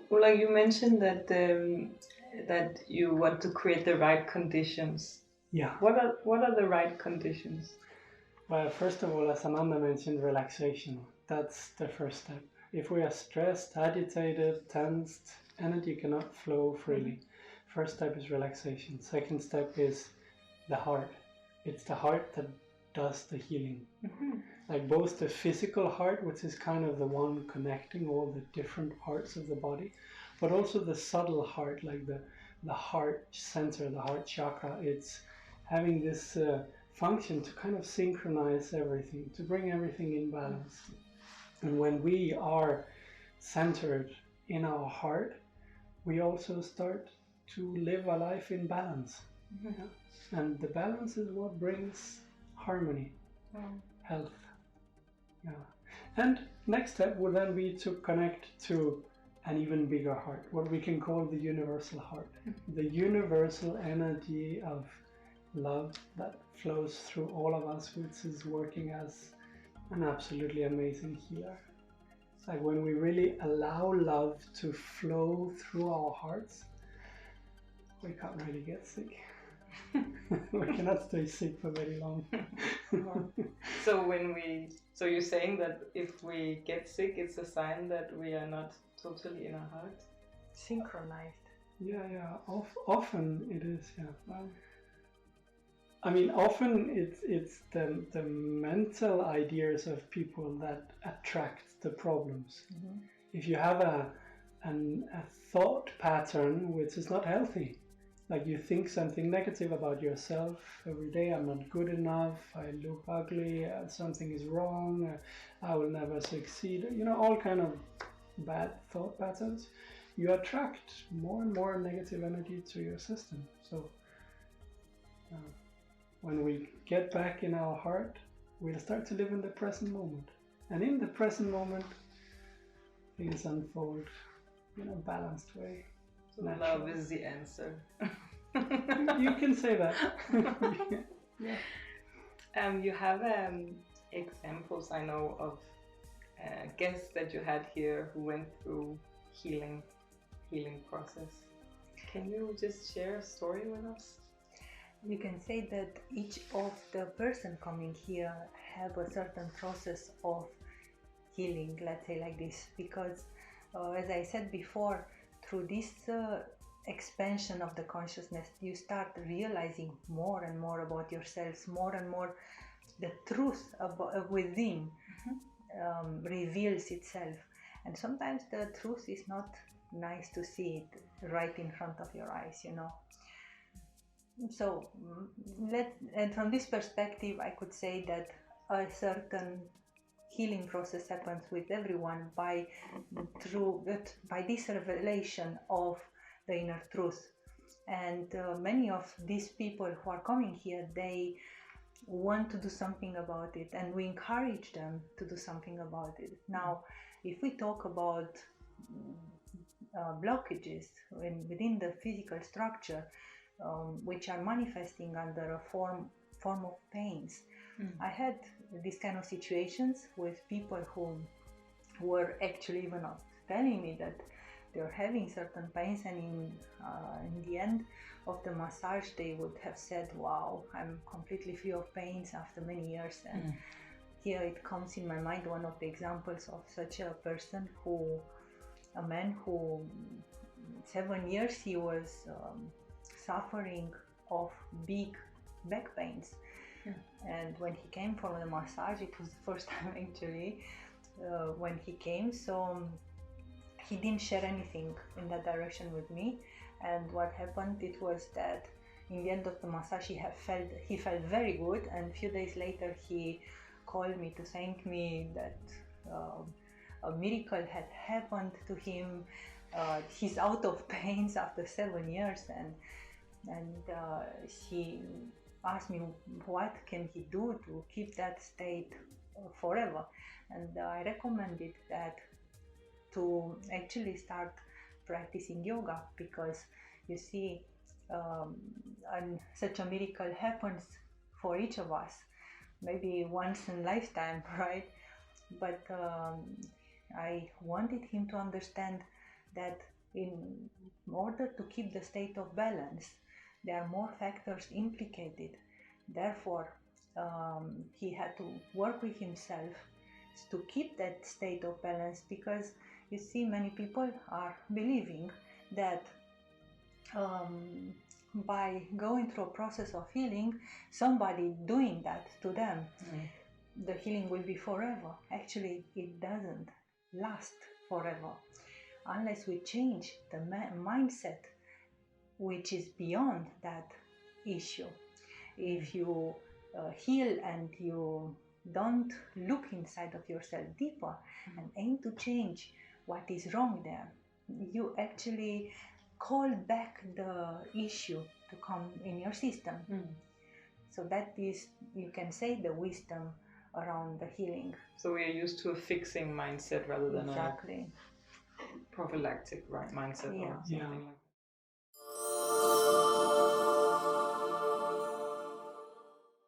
like you mentioned that that you want to create the right conditions. Yeah. What are the right conditions? Well, first of all, as Ananda mentioned, relaxation. That's the first step. If we are stressed, agitated, tensed, energy cannot flow freely. First step is relaxation. Second step is the heart. It's the heart that does the healing. Like both the physical heart, which is kind of the one connecting all the different parts of the body, but also the subtle heart, like the heart center, the heart chakra. It's having this function to kind of synchronize everything, to bring everything in balance. And when we are centered in our heart, we also start to live a life in balance. Yeah? And the balance is what brings harmony, health. Yeah. And next step would then be to connect to an even bigger heart, what we can call the universal heart, the universal energy of love that flows through all of us, which is working as an absolutely amazing healer. It's like when we really allow love to flow through our hearts, we can't really get sick. We cannot stay sick for very long. So you're saying that if we get sick, it's a sign that we are not totally in our heart, synchronized. Yeah. Often it is. Yeah. I mean, often it's the mental ideas of people that attract the problems. If you have a thought pattern which is not healthy, like you think something negative about yourself every day, I'm not good enough, I look ugly, something is wrong, I will never succeed, all kind of bad thought patterns, you attract more and more negative energy to your system. So when we get back in our heart, we'll start to live in the present moment. And in the present moment, things unfold in a balanced way. so love is the answer. You can say that. Yeah. You have examples, I know, of guests that you had here who went through healing process. Can you just share a story with us? You can say that each of the person coming here have a certain process of healing, let's say like this, because as I said before, through this expansion of the consciousness, you start realizing more and more about yourselves, more and more the truth within reveals itself. And sometimes the truth is not nice to see it right in front of your eyes, So and from this perspective, I could say that a certain healing process happens with everyone by this revelation of the inner truth. And many of these people who are coming here, they want to do something about it, and we encourage them to do something about it. Now, if we talk about blockages within the physical structure, which are manifesting under a form of pains. I had these kind of situations with people who were actually even not telling me that they're having certain pains, and in the end of the massage they would have said, wow, I'm completely free of pains after many years. And here it comes in my mind one of the examples of such a person, a man who 7 years he was suffering of big back pains. And when he came for the massage, it was the first time actually when he came, so he didn't share anything in that direction with me. And what happened, it was that in the end of the massage he felt very good, and a few days later he called me to thank me that a miracle had happened to him. He's out of pains after 7 years, and he asked me what can he do to keep that state forever. And I recommended that to actually start practicing yoga, because you see, and such a miracle happens for each of us, maybe once in a lifetime, right? But I wanted him to understand that in order to keep the state of balance, there are more factors implicated. Therefore, he had to work with himself to keep that state of balance, because you see, many people are believing that by going through a process of healing, somebody doing that to them, the healing will be forever. Actually, it doesn't last forever unless we change the mindset, which is beyond that issue. If you heal and you don't look inside of yourself deeper and aim to change what is wrong there, you actually call back the issue to come in your system. So that is, you can say, the wisdom around the healing. So we are used to a fixing mindset rather than exactly. a prophylactic mindset or something like that.